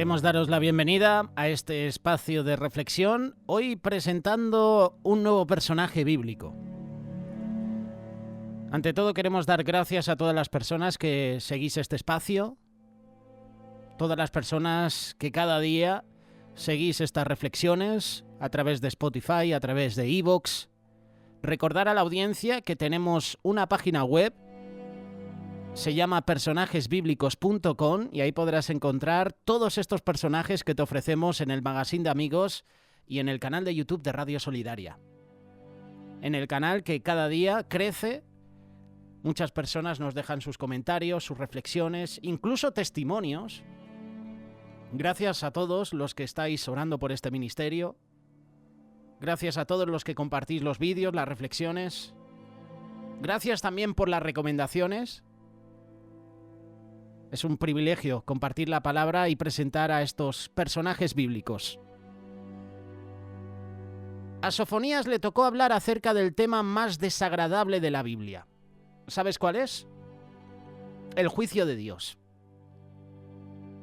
Queremos daros la bienvenida a este espacio de reflexión, hoy presentando un nuevo personaje bíblico. Ante todo queremos dar gracias a todas las personas que seguís este espacio, todas las personas que cada día seguís estas reflexiones a través de Spotify, a través de iVoox. Recordar a la audiencia que tenemos una página web, se llama personajesbiblicos.com y ahí podrás encontrar todos estos personajes que te ofrecemos en el Magazine de Amigos y en el canal de YouTube de Radio Solidaria. En el canal que cada día crece, muchas personas nos dejan sus comentarios, sus reflexiones, incluso testimonios. Gracias a todos los que estáis orando por este ministerio. Gracias a todos los que compartís los vídeos, las reflexiones. Gracias también por las recomendaciones. Es un privilegio compartir la palabra y presentar a estos personajes bíblicos. A Sofonías le tocó hablar acerca del tema más desagradable de la Biblia. ¿Sabes cuál es? El juicio de Dios.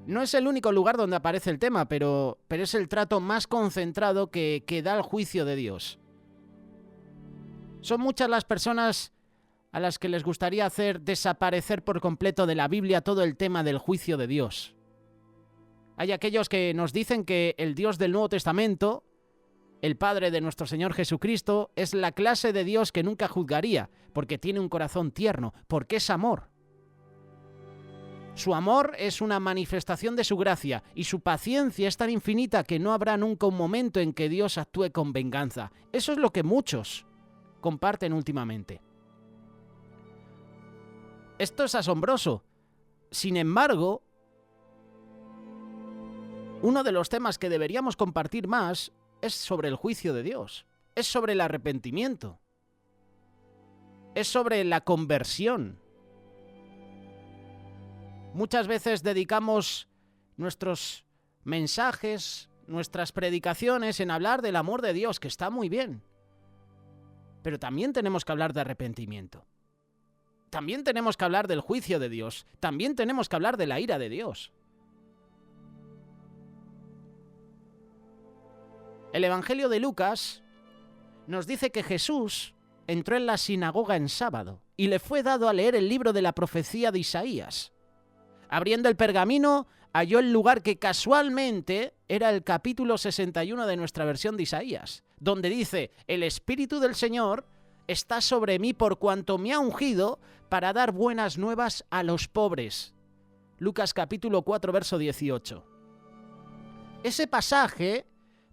No es el único lugar donde aparece el tema, pero es el trato más concentrado que da el juicio de Dios. Son muchas las personas a las que les gustaría hacer desaparecer por completo de la Biblia todo el tema del juicio de Dios. Hay aquellos que nos dicen que el Dios del Nuevo Testamento, el Padre de nuestro Señor Jesucristo, es la clase de Dios que nunca juzgaría, porque tiene un corazón tierno, porque es amor. Su amor es una manifestación de su gracia y su paciencia es tan infinita que no habrá nunca un momento en que Dios actúe con venganza. Eso es lo que muchos comparten últimamente. Esto es asombroso. Sin embargo, uno de los temas que deberíamos compartir más es sobre el juicio de Dios. Es sobre el arrepentimiento. Es sobre la conversión. Muchas veces dedicamos nuestros mensajes, nuestras predicaciones en hablar del amor de Dios, que está muy bien. Pero también tenemos que hablar de arrepentimiento. También tenemos que hablar del juicio de Dios. También tenemos que hablar de la ira de Dios. El Evangelio de Lucas nos dice que Jesús entró en la sinagoga en sábado y le fue dado a leer el libro de la profecía de Isaías. Abriendo el pergamino, halló el lugar que casualmente era el capítulo 61 de nuestra versión de Isaías, donde dice: el Espíritu del Señor está sobre mí por cuanto me ha ungido para dar buenas nuevas a los pobres. Lucas capítulo 4, verso 18. Ese pasaje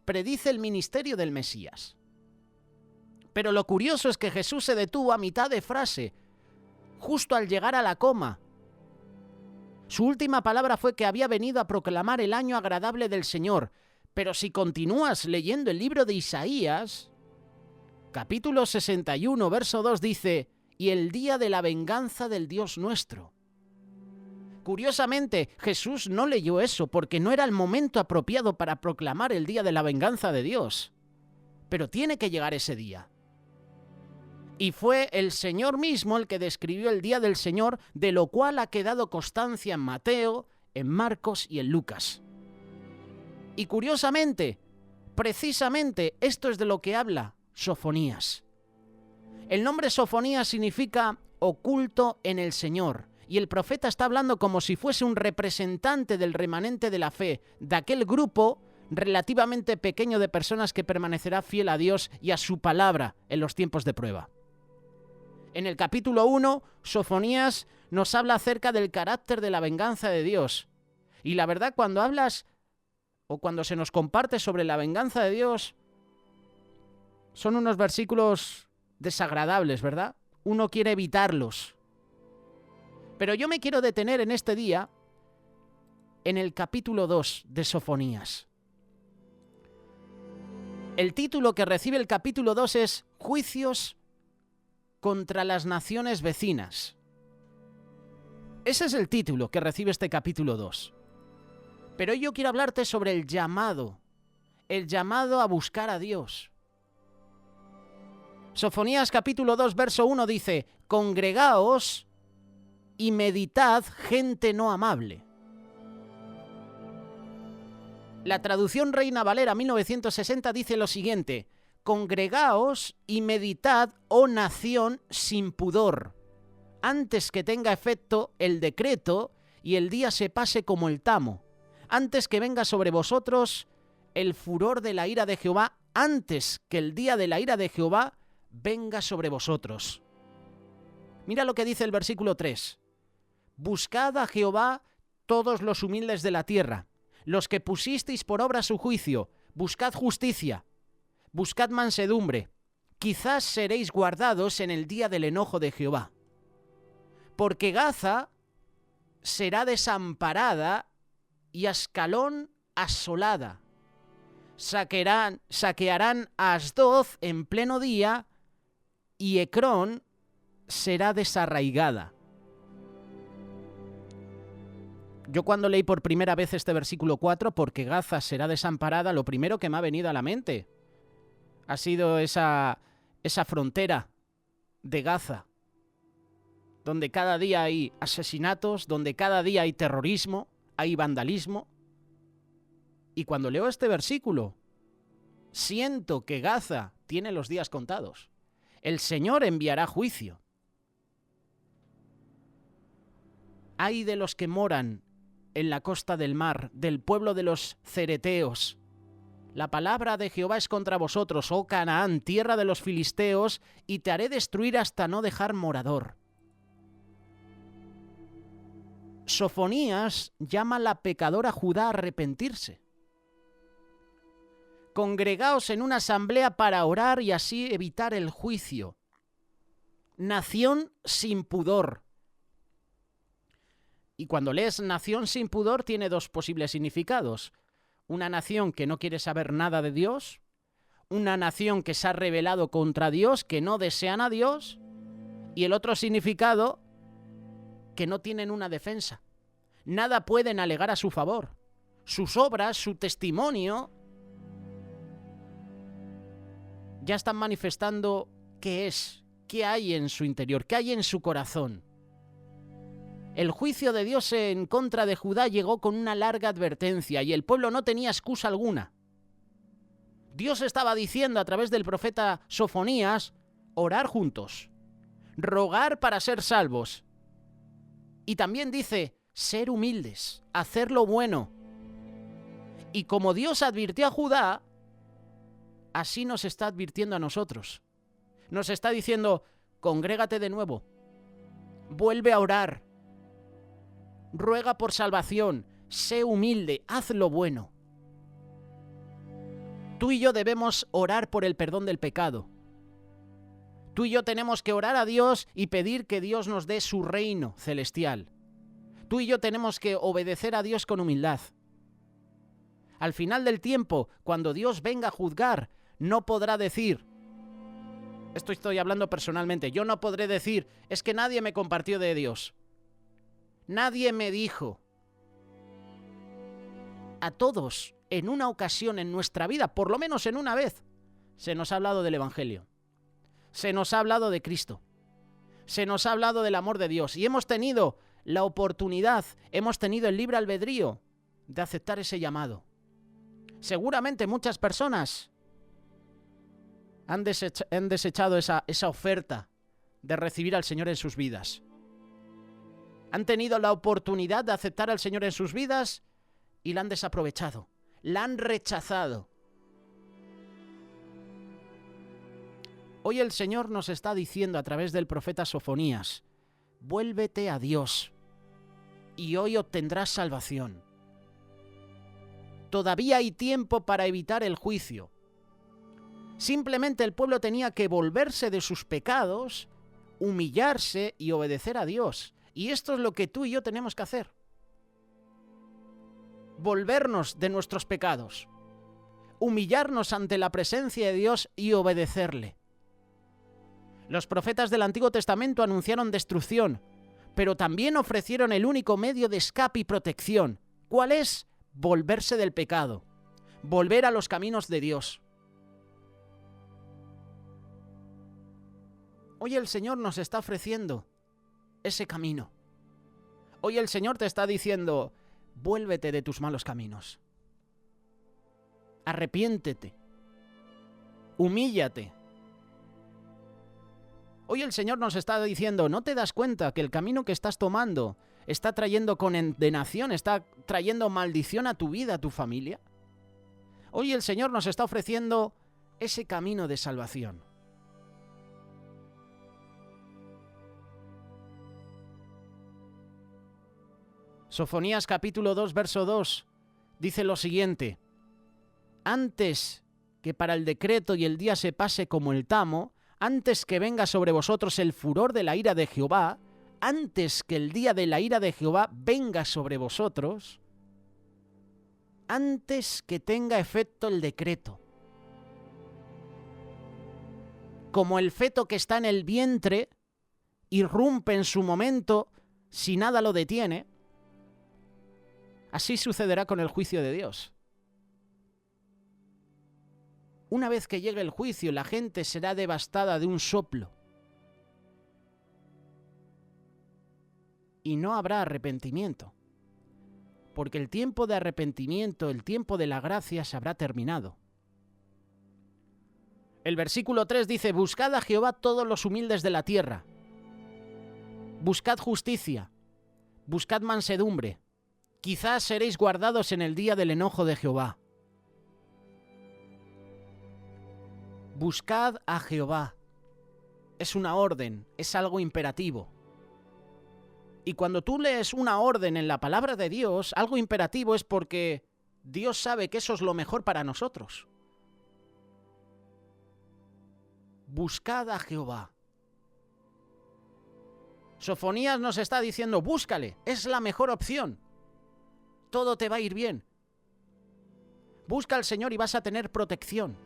predice el ministerio del Mesías. Pero lo curioso es que Jesús se detuvo a mitad de frase, justo al llegar a la coma. Su última palabra fue que había venido a proclamar el año agradable del Señor. Pero si continúas leyendo el libro de Isaías, capítulo 61, verso 2 dice: y el día de la venganza del Dios nuestro. Curiosamente, Jesús no leyó eso porque no era el momento apropiado para proclamar el día de la venganza de Dios. Pero tiene que llegar ese día. Y fue el Señor mismo el que describió el día del Señor, de lo cual ha quedado constancia en Mateo, en Marcos y en Lucas. Y curiosamente, precisamente esto es de lo que habla Sofonías. El nombre Sofonías significa oculto en el Señor, y el profeta está hablando como si fuese un representante del remanente de la fe, de aquel grupo relativamente pequeño de personas que permanecerá fiel a Dios y a su palabra en los tiempos de prueba. En el capítulo 1, Sofonías nos habla acerca del carácter de la venganza de Dios. Y la verdad, cuando hablas o cuando se nos comparte sobre la venganza de Dios, son unos versículos desagradables, ¿verdad? Uno quiere evitarlos. Pero yo me quiero detener en este día en el capítulo 2 de Sofonías. El título que recibe el capítulo 2 es Juicios contra las naciones vecinas. Ese es el título que recibe este capítulo 2. Pero hoy yo quiero hablarte sobre el llamado a buscar a Dios. Sofonías capítulo 2, verso 1 dice: congregaos y meditad, gente no amable. La traducción Reina Valera 1960 dice lo siguiente: congregaos y meditad, oh nación, sin pudor, antes que tenga efecto el decreto y el día se pase como el tamo, antes que venga sobre vosotros el furor de la ira de Jehová, antes que el día de la ira de Jehová venga sobre vosotros. Mira lo que dice el versículo 3. Buscad a Jehová todos los humildes de la tierra, los que pusisteis por obra su juicio, buscad justicia, buscad mansedumbre, quizás seréis guardados en el día del enojo de Jehová. Porque Gaza será desamparada y Ascalón asolada. Saquearán a Asdod en pleno día y Ecrón será desarraigada. Yo cuando leí por primera vez este versículo 4, porque Gaza será desamparada, lo primero que me ha venido a la mente ha sido esa frontera de Gaza, donde cada día hay asesinatos, donde cada día hay terrorismo, hay vandalismo. Y cuando leo este versículo, siento que Gaza tiene los días contados. El Señor enviará juicio. Ay de los que moran en la costa del mar, del pueblo de los cereteos. La palabra de Jehová es contra vosotros, oh Canaán, tierra de los filisteos, y te haré destruir hasta no dejar morador. Sofonías llama a la pecadora Judá a arrepentirse. Congregaos en una asamblea para orar y así evitar el juicio. Nación sin pudor. Y cuando lees nación sin pudor tiene dos posibles significados. Una nación que no quiere saber nada de Dios, una nación que se ha rebelado contra Dios, que no desean a Dios, y el otro significado, que no tienen una defensa. Nada pueden alegar a su favor. Sus obras, su testimonio, ya están manifestando qué es, qué hay en su interior, qué hay en su corazón. El juicio de Dios en contra de Judá llegó con una larga advertencia y el pueblo no tenía excusa alguna. Dios estaba diciendo a través del profeta Sofonías, orar juntos, rogar para ser salvos. Y también dice, ser humildes, hacer lo bueno. Y como Dios advirtió a Judá, así nos está advirtiendo a nosotros. Nos está diciendo, congrégate de nuevo, vuelve a orar, ruega por salvación, sé humilde, haz lo bueno. Tú y yo debemos orar por el perdón del pecado. Tú y yo tenemos que orar a Dios y pedir que Dios nos dé su reino celestial. Tú y yo tenemos que obedecer a Dios con humildad. Al final del tiempo, cuando Dios venga a juzgar, no podrá decir, esto estoy hablando personalmente, yo no podré decir, es que nadie me compartió de Dios. Nadie me dijo. A todos, en una ocasión en nuestra vida, por lo menos en una vez, se nos ha hablado del Evangelio. Se nos ha hablado de Cristo. Se nos ha hablado del amor de Dios. Y hemos tenido la oportunidad, hemos tenido el libre albedrío de aceptar ese llamado. Seguramente muchas personas han desechado esa oferta de recibir al Señor en sus vidas. Han tenido la oportunidad de aceptar al Señor en sus vidas y la han desaprovechado, la han rechazado. Hoy el Señor nos está diciendo a través del profeta Sofonías, vuélvete a Dios y hoy obtendrás salvación. Todavía hay tiempo para evitar el juicio. Simplemente el pueblo tenía que volverse de sus pecados, humillarse y obedecer a Dios. Y esto es lo que tú y yo tenemos que hacer. Volvernos de nuestros pecados, humillarnos ante la presencia de Dios y obedecerle. Los profetas del Antiguo Testamento anunciaron destrucción, pero también ofrecieron el único medio de escape y protección. ¿Cuál es? Volverse del pecado, volver a los caminos de Dios. Hoy el Señor nos está ofreciendo ese camino. Hoy el Señor te está diciendo, vuélvete de tus malos caminos. Arrepiéntete. Humíllate. Hoy el Señor nos está diciendo, ¿no te das cuenta que el camino que estás tomando está trayendo condenación, está trayendo maldición a tu vida, a tu familia? Hoy el Señor nos está ofreciendo ese camino de salvación. Sofonías capítulo 2, verso 2, dice lo siguiente: antes que para el decreto y el día se pase como el tamo, antes que venga sobre vosotros el furor de la ira de Jehová, antes que el día de la ira de Jehová venga sobre vosotros, antes que tenga efecto el decreto. Como el feto que está en el vientre irrumpe en su momento si nada lo detiene, así sucederá con el juicio de Dios. Una vez que llegue el juicio, la gente será devastada de un soplo. Y no habrá arrepentimiento, porque el tiempo de arrepentimiento, el tiempo de la gracia se habrá terminado. El versículo 3 dice: buscad a Jehová todos los humildes de la tierra. Buscad justicia, buscad mansedumbre. Quizás seréis guardados en el día del enojo de Jehová. Buscad a Jehová. Es una orden, es algo imperativo. Y cuando tú lees una orden en la palabra de Dios, algo imperativo es porque Dios sabe que eso es lo mejor para nosotros. Buscad a Jehová. Sofonías nos está diciendo, búscale, es la mejor opción. Todo te va a ir bien. Busca al Señor y vas a tener protección.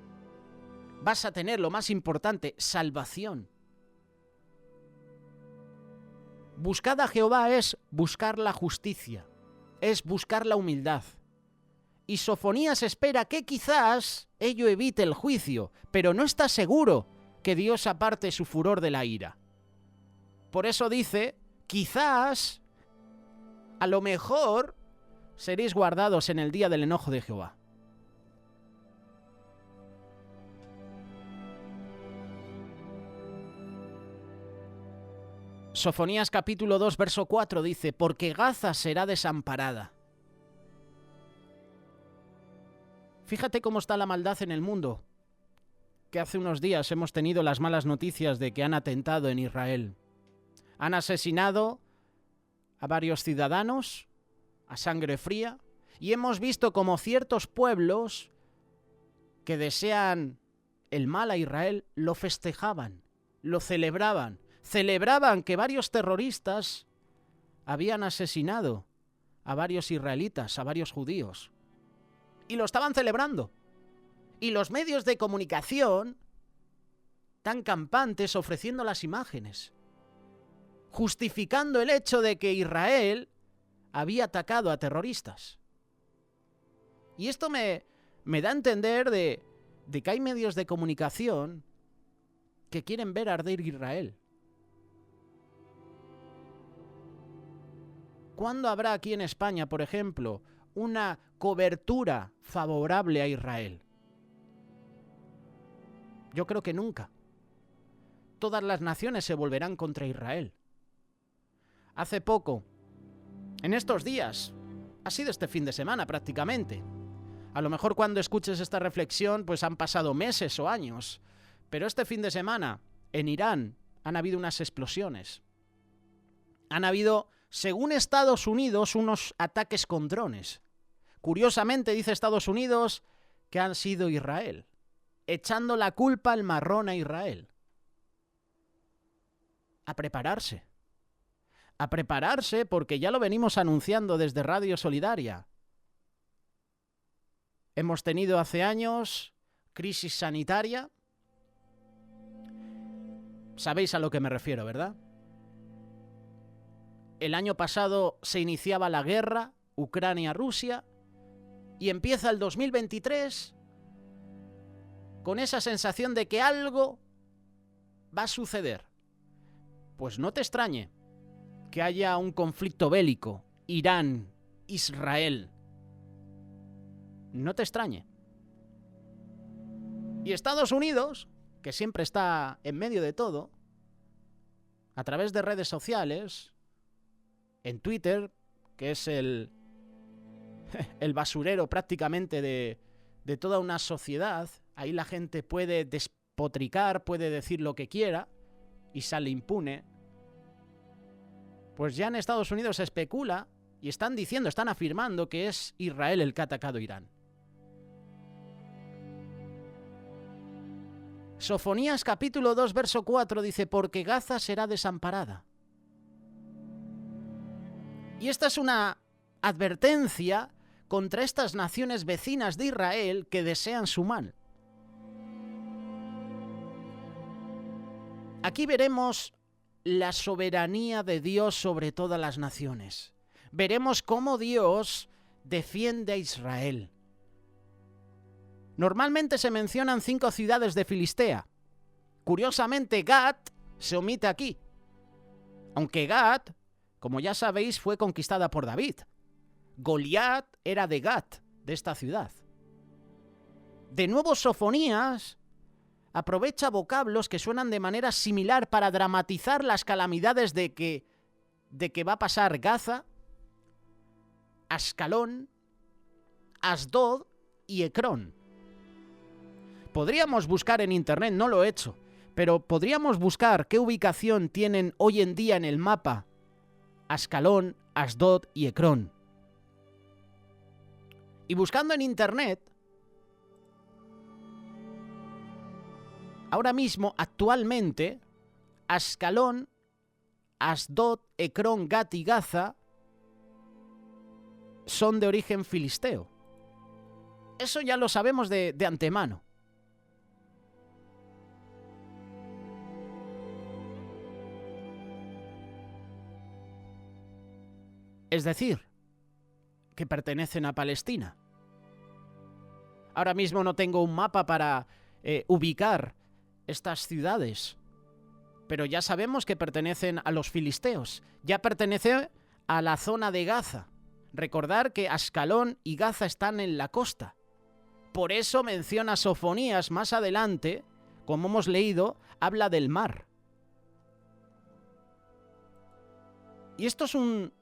Vas a tener, lo más importante, salvación. Buscad a Jehová es buscar la justicia, es buscar la humildad. Y Sofonías espera que quizás ello evite el juicio, pero no está seguro que Dios aparte su furor de la ira. Por eso dice, quizás, a lo mejor, seréis guardados en el día del enojo de Jehová. Sofonías capítulo 2, verso 4 dice, porque Gaza será desamparada. Fíjate cómo está la maldad en el mundo, que hace unos días hemos tenido las malas noticias de que han atentado en Israel. Han asesinado a varios ciudadanos a sangre fría y hemos visto como ciertos pueblos que desean el mal a Israel lo festejaban, lo celebraban. Celebraban que varios terroristas habían asesinado a varios israelitas, a varios judíos. Y lo estaban celebrando. Y los medios de comunicación tan campantes ofreciendo las imágenes, justificando el hecho de que Israel había atacado a terroristas. Y esto me da a entender de que hay medios de comunicación que quieren ver arder Israel. ¿Cuándo habrá aquí en España, por ejemplo, una cobertura favorable a Israel? Yo creo que nunca. Todas las naciones se volverán contra Israel. Hace poco, en estos días, ha sido este fin de semana prácticamente. A lo mejor cuando escuches esta reflexión, pues han pasado meses o años. Pero este fin de semana, en Irán, han habido unas explosiones. Han habido, según Estados Unidos, unos ataques con drones. Curiosamente dice Estados Unidos que han sido Israel, echando la culpa al marrón a Israel. A prepararse. A prepararse porque ya lo venimos anunciando desde Radio Solidaria. Hemos tenido hace años crisis sanitaria. Sabéis a lo que me refiero, ¿verdad? El año pasado se iniciaba la guerra, Ucrania-Rusia, y empieza el 2023 con esa sensación de que algo va a suceder. Pues no te extrañe que haya un conflicto bélico, Irán, Israel. No te extrañe. Y Estados Unidos, que siempre está en medio de todo, a través de redes sociales, en Twitter, que es el basurero prácticamente de toda una sociedad, ahí la gente puede despotricar, puede decir lo que quiera y sale impune. Pues ya en Estados Unidos se especula y están diciendo, están afirmando que es Israel el que ha atacado Irán. Sofonías capítulo 2, verso 4 dice, porque Gaza será desamparada. Y esta es una advertencia contra estas naciones vecinas de Israel que desean su mal. Aquí veremos la soberanía de Dios sobre todas las naciones. Veremos cómo Dios defiende a Israel. Normalmente se mencionan 5 ciudades de Filistea. Curiosamente, Gat se omite aquí. Aunque Gat, como ya sabéis, fue conquistada por David. Goliat era de Gat, de esta ciudad. De nuevo, Sofonías aprovecha vocablos que suenan de manera similar para dramatizar las calamidades de que va a pasar Gaza, Ascalón, Asdod y Ecrón. Podríamos buscar en internet, no lo he hecho, pero podríamos buscar qué ubicación tienen hoy en día en el mapa Ascalón, Asdod y Ecrón. Y buscando en internet, ahora mismo, actualmente, Ascalón, Asdod, Ecrón, Gat y Gaza son de origen filisteo. Eso ya lo sabemos de antemano. Es decir, que pertenecen a Palestina. Ahora mismo no tengo un mapa para ubicar estas ciudades, pero ya sabemos que pertenecen a los filisteos. Ya pertenece a la zona de Gaza. Recordar que Ascalón y Gaza están en la costa. Por eso menciona Sofonías más adelante, como hemos leído, habla del mar. Y esto es un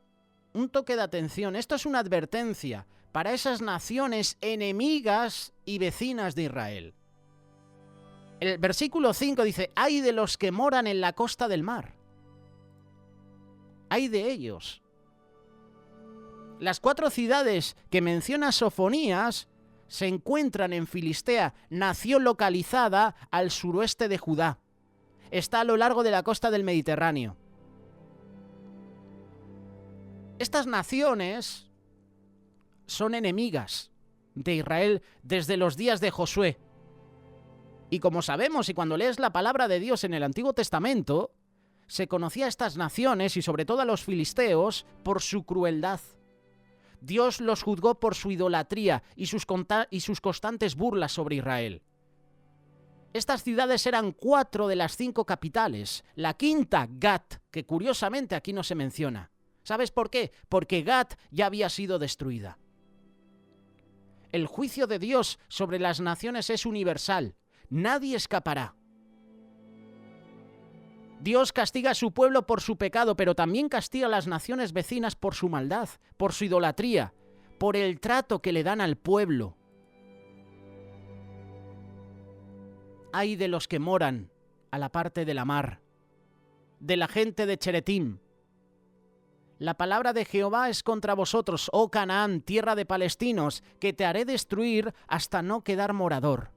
toque de atención, esto es una advertencia para esas naciones enemigas y vecinas de Israel. El versículo 5 dice, ¡ay de los que moran en la costa del mar! ¡Ay de ellos! Las 4 ciudades que menciona Sofonías se encuentran en Filistea, nación localizada al suroeste de Judá. Está a lo largo de la costa del Mediterráneo. Estas naciones son enemigas de Israel desde los días de Josué. Y como sabemos, y cuando lees la palabra de Dios en el Antiguo Testamento, se conocía a estas naciones, y sobre todo a los filisteos, por su crueldad. Dios los juzgó por su idolatría y sus constantes burlas sobre Israel. Estas ciudades eran 4 de las 5 capitales. La quinta, Gat, que curiosamente aquí no se menciona. ¿Sabes por qué? Porque Gat ya había sido destruida. El juicio de Dios sobre las naciones es universal. Nadie escapará. Dios castiga a su pueblo por su pecado, pero también castiga a las naciones vecinas por su maldad, por su idolatría, por el trato que le dan al pueblo. Ay de los que moran a la parte de la mar, de la gente de Cheretim. La palabra de Jehová es contra vosotros, oh Canaán, tierra de palestinos, que te haré destruir hasta no quedar morador.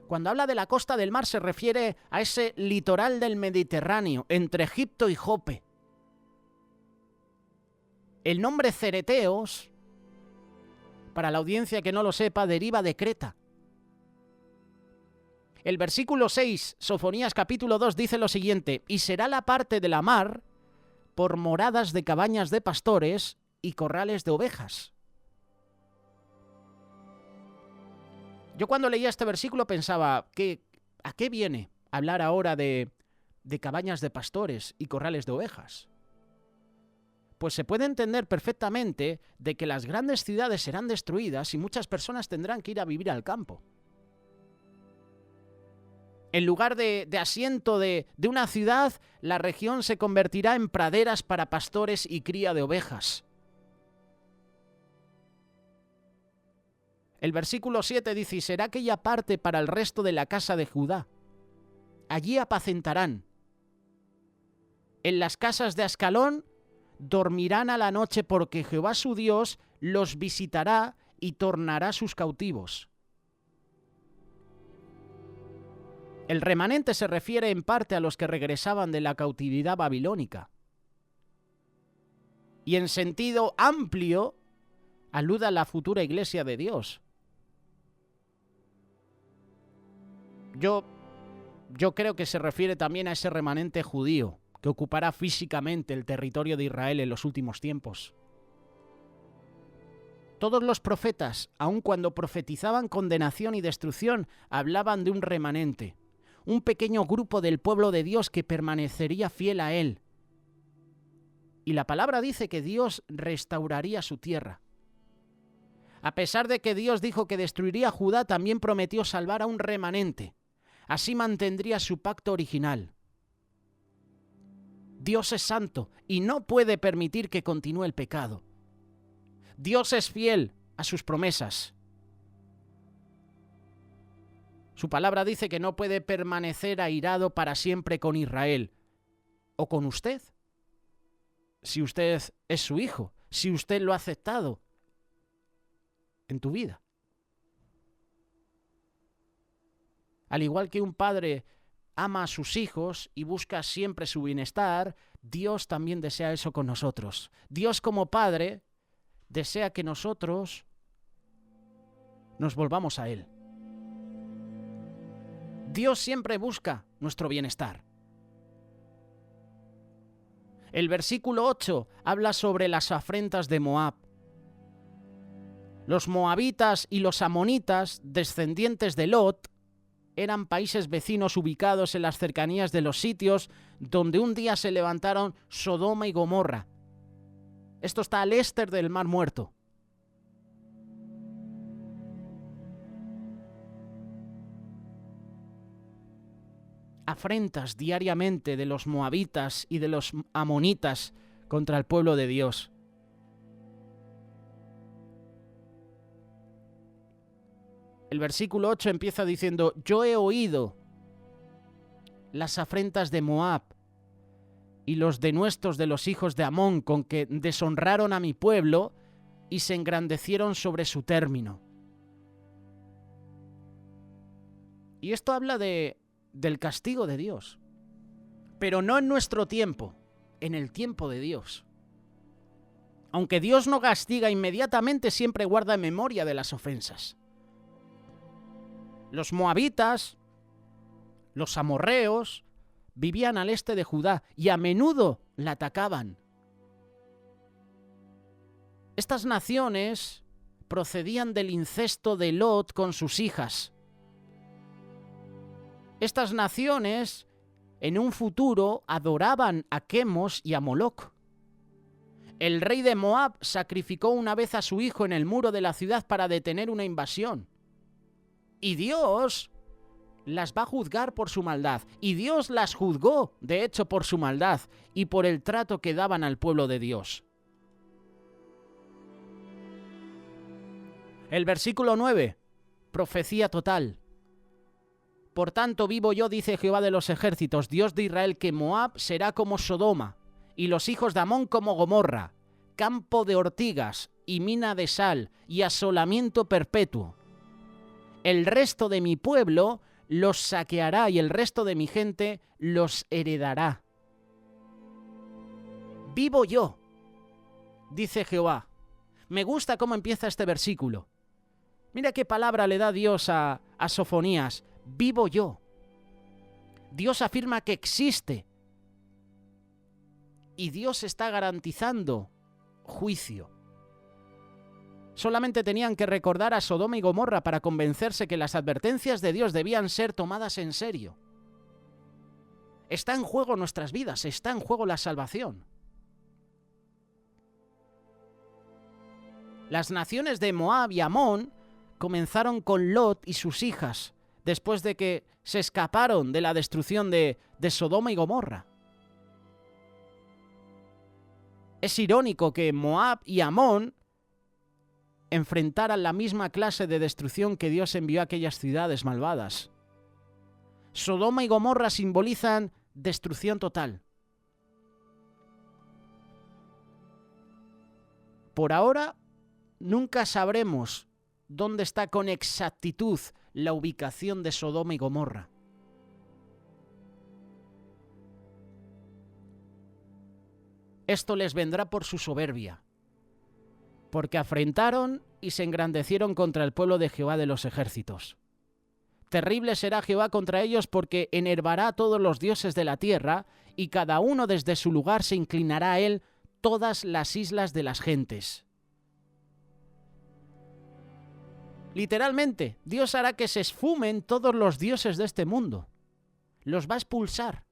Cuando habla de la costa del mar se refiere a ese litoral del Mediterráneo, entre Egipto y Jope. El nombre Cereteos, para la audiencia que no lo sepa, deriva de Creta. El versículo 6, Sofonías capítulo 2, dice lo siguiente: y será la parte de la mar por moradas de cabañas de pastores y corrales de ovejas. Yo cuando leía este versículo pensaba, ¿a qué viene hablar ahora de cabañas de pastores y corrales de ovejas? pues se puede entender perfectamente de que las grandes ciudades serán destruidas y muchas personas tendrán que ir a vivir al campo. En lugar de asiento de una ciudad, la región se convertirá en praderas para pastores y cría de ovejas. El versículo 7 dice: y será aquella parte para el resto de la casa de Judá. Allí apacentarán. En las casas de Ascalón dormirán a la noche, porque Jehová su Dios los visitará y tornará sus cautivos. El remanente se refiere en parte a los que regresaban de la cautividad babilónica. Y en sentido amplio, alude a la futura iglesia de Dios. Yo creo que se refiere también a ese remanente judío que ocupará físicamente el territorio de Israel en los últimos tiempos. Todos los profetas, aun cuando profetizaban condenación y destrucción, hablaban de un remanente, un pequeño grupo del pueblo de Dios que permanecería fiel a él. Y la palabra dice que Dios restauraría su tierra. A pesar de que Dios dijo que destruiría a Judá, también prometió salvar a un remanente. Así mantendría su pacto original. Dios es santo y no puede permitir que continúe el pecado. Dios es fiel a sus promesas. Su palabra dice que no puede permanecer airado para siempre con Israel o con usted. Si usted es su hijo, si usted lo ha aceptado en tu vida. Al igual que un padre ama a sus hijos y busca siempre su bienestar, Dios también desea eso con nosotros. Dios, como Padre, desea que nosotros nos volvamos a Él. Dios siempre busca nuestro bienestar. El versículo 8 habla sobre las afrentas de Moab. Los moabitas y los amonitas, descendientes de Lot, eran países vecinos ubicados en las cercanías de los sitios donde un día se levantaron Sodoma y Gomorra. Esto está al este del Mar Muerto. Afrentas diariamente de los moabitas y de los amonitas contra el pueblo de Dios. El versículo 8 empieza diciendo: yo he oído las afrentas de Moab y los denuestos de los hijos de Amón, con que deshonraron a mi pueblo y se engrandecieron sobre su término. Y esto habla del castigo de Dios, pero no en nuestro tiempo, en el tiempo de Dios. Aunque Dios no castiga inmediatamente, siempre guarda memoria de las ofensas. Los moabitas, los amorreos, vivían al este de Judá y a menudo la atacaban. Estas naciones procedían del incesto de Lot con sus hijas. Estas naciones, en un futuro, adoraban a Quemos y a Moloc. El rey de Moab sacrificó una vez a su hijo en el muro de la ciudad para detener una invasión. Y Dios las va a juzgar por su maldad. Y Dios las juzgó, de hecho, por su maldad y por el trato que daban al pueblo de Dios. El versículo 9, profecía total. Por tanto vivo yo, dice Jehová de los ejércitos, Dios de Israel, que Moab será como Sodoma, y los hijos de Amón como Gomorra, campo de ortigas y mina de sal y asolamiento perpetuo. El resto de mi pueblo los saqueará y el resto de mi gente los heredará. Vivo yo, dice Jehová. Me gusta cómo empieza este versículo. Mira qué palabra le da Dios a Sofonías. Vivo yo. Dios afirma que existe. Y Dios está garantizando juicio. Solamente tenían que recordar a Sodoma y Gomorra para convencerse que las advertencias de Dios debían ser tomadas en serio. Está en juego nuestras vidas, está en juego la salvación. Las naciones de Moab y Amón comenzaron con Lot y sus hijas, después de que se escaparon de la destrucción de Sodoma y Gomorra. Es irónico que Moab y Amón enfrentaran la misma clase de destrucción que Dios envió a aquellas ciudades malvadas. Sodoma y Gomorra simbolizan destrucción total. Por ahora, nunca sabremos dónde está con exactitud la ubicación de Sodoma y Gomorra. Esto les vendrá por su soberbia, porque afrentaron y se engrandecieron contra el pueblo de Jehová de los ejércitos. Terrible será Jehová contra ellos, porque enervará a todos los dioses de la tierra, y cada uno desde su lugar se inclinará a él todas las islas de las gentes. Literalmente, Dios hará que se esfumen todos los dioses de este mundo. Los va a expulsar.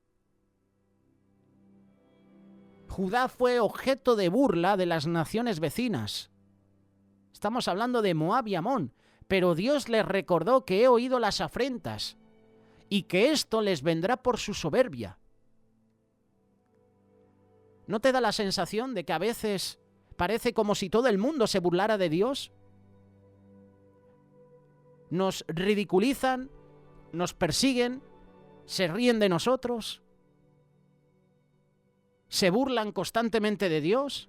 Judá fue objeto de burla de las naciones vecinas. Estamos hablando de Moab y Amón, pero Dios les recordó que he oído las afrentas y que esto les vendrá por su soberbia. ¿No te da la sensación de que a veces parece como si todo el mundo se burlara de Dios? Nos ridiculizan, nos persiguen, se ríen de nosotros, se burlan constantemente de Dios.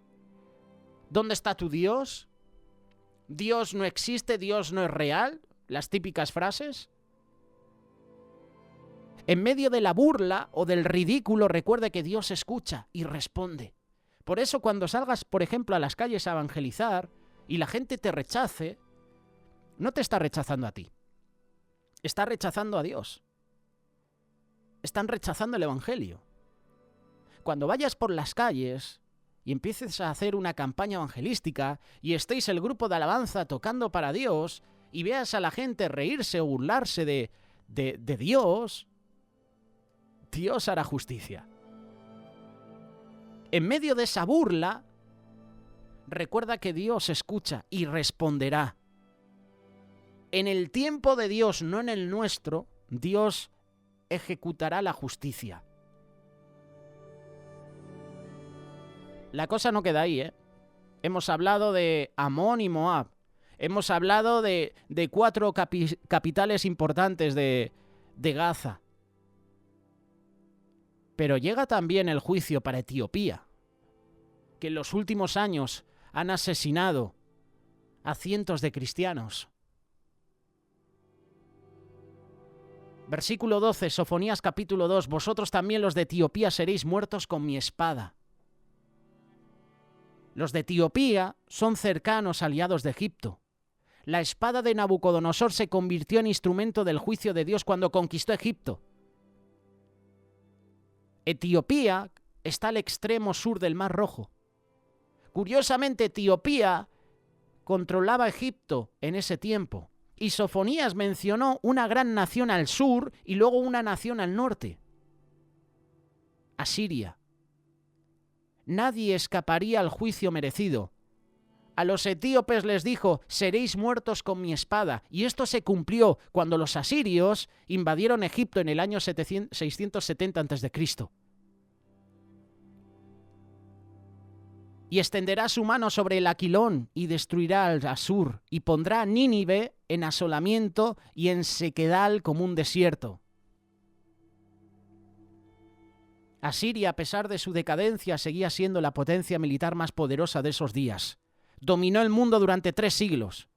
¿Dónde está tu Dios? ¿Dios no existe? ¿Dios no es real? Las típicas frases. En medio de la burla o del ridículo, recuerde que Dios escucha y responde. Por eso cuando salgas, por ejemplo, a las calles a evangelizar y la gente te rechace, no te está rechazando a ti. Está rechazando a Dios. Están rechazando el evangelio. Cuando vayas por las calles y empieces a hacer una campaña evangelística y estéis el grupo de alabanza tocando para Dios y veas a la gente reírse o burlarse de Dios, Dios hará justicia. En medio de esa burla, recuerda que Dios escucha y responderá. En el tiempo de Dios, no en el nuestro, Dios ejecutará la justicia. La cosa no queda ahí, ¿eh? Hemos hablado de Amón y Moab. Hemos hablado de 4 capitales importantes de Gaza. Pero llega también el juicio para Etiopía, que en los últimos años han asesinado a cientos de cristianos. Versículo 12, Sofonías capítulo 2. Vosotros también los de Etiopía seréis muertos con mi espada. Los de Etiopía son cercanos aliados de Egipto. La espada de Nabucodonosor se convirtió en instrumento del juicio de Dios cuando conquistó Egipto. Etiopía está al extremo sur del Mar Rojo. Curiosamente, Etiopía controlaba Egipto en ese tiempo. Y Sofonías mencionó una gran nación al sur y luego una nación al norte. Asiria. Nadie escaparía al juicio merecido. A los etíopes les dijo, seréis muertos con mi espada. Y esto se cumplió cuando los asirios invadieron Egipto en el año 670 a.C. Y extenderá su mano sobre el Aquilón y destruirá al Asur, y pondrá a Nínive en asolamiento y en sequedal como un desierto. Asiria, a pesar de su decadencia, seguía siendo la potencia militar más poderosa de esos días. Dominó el mundo durante 3 siglos.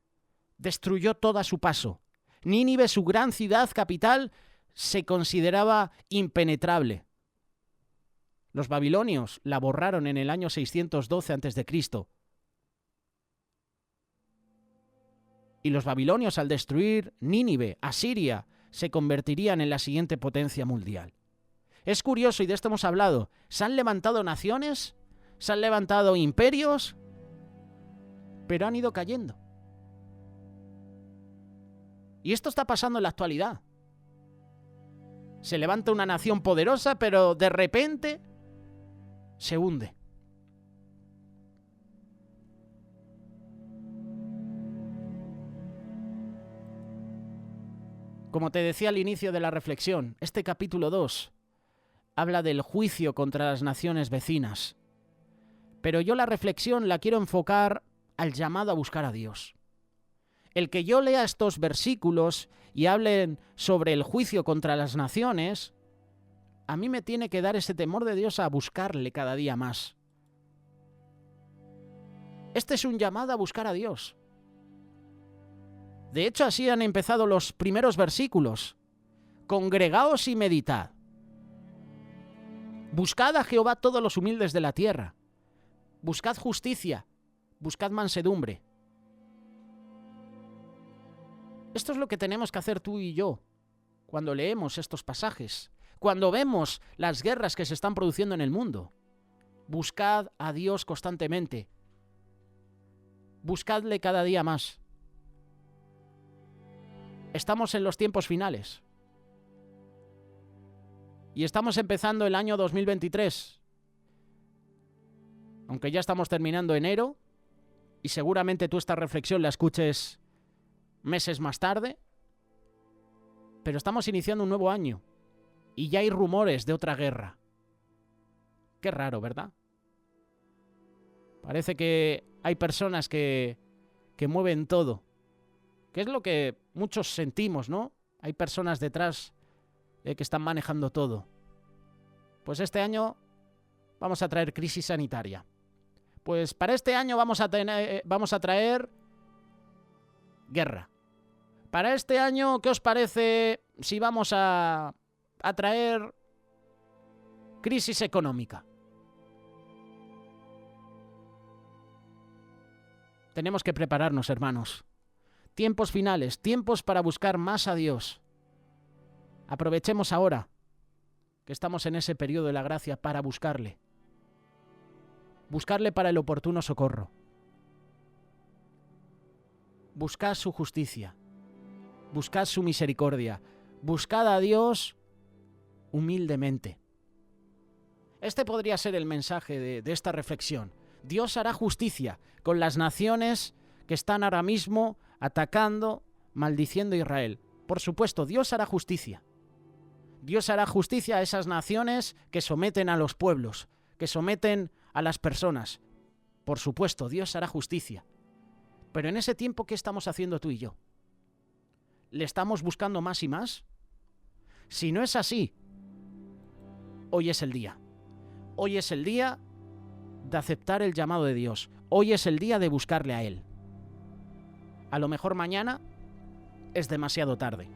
Destruyó todo a su paso. Nínive, su gran ciudad capital, se consideraba impenetrable. Los babilonios la borraron en el año 612 a.C. Y los babilonios, al destruir Nínive, Asiria, se convertirían en la siguiente potencia mundial. Es curioso, y de esto hemos hablado, se han levantado naciones, se han levantado imperios, pero han ido cayendo. Y esto está pasando en la actualidad. Se levanta una nación poderosa, pero de repente se hunde. Como te decía al inicio de la reflexión, este capítulo 2 habla del juicio contra las naciones vecinas. Pero yo la reflexión la quiero enfocar al llamado a buscar a Dios. El que yo lea estos versículos y hablen sobre el juicio contra las naciones, a mí me tiene que dar ese temor de Dios a buscarle cada día más. Este es un llamado a buscar a Dios. De hecho, así han empezado los primeros versículos. Congregaos y meditad. Buscad a Jehová todos los humildes de la tierra. Buscad justicia. Buscad mansedumbre. Esto es lo que tenemos que hacer tú y yo cuando leemos estos pasajes, cuando vemos las guerras que se están produciendo en el mundo. Buscad a Dios constantemente. Buscadle cada día más. Estamos en los tiempos finales. Y estamos empezando el año 2023. Aunque ya estamos terminando enero, y seguramente tú esta reflexión la escuches meses más tarde, pero estamos iniciando un nuevo año y ya hay rumores de otra guerra. Qué raro, ¿verdad? Parece que hay personas que mueven todo, que es lo que muchos sentimos, ¿no? Hay personas detrás que están manejando todo. Pues este año vamos a traer crisis sanitaria. Pues para este año vamos a traer guerra. Para este año, ¿qué os parece si vamos a traer crisis económica? Tenemos que prepararnos, hermanos. Tiempos finales, tiempos para buscar más a Dios. Aprovechemos ahora que estamos en ese periodo de la gracia para buscarle. Buscarle para el oportuno socorro. Buscad su justicia. Buscad su misericordia. Buscad a Dios humildemente. Este podría ser el mensaje de esta reflexión. Dios hará justicia con las naciones que están ahora mismo atacando, maldiciendo a Israel. Por supuesto, Dios hará justicia. Dios hará justicia a esas naciones que someten a los pueblos, que someten a las personas. Por supuesto, Dios hará justicia. Pero en ese tiempo, ¿qué estamos haciendo tú y yo? ¿Le estamos buscando más y más? Si no es así, hoy es el día. Hoy es el día de aceptar el llamado de Dios. Hoy es el día de buscarle a Él. A lo mejor mañana es demasiado tarde.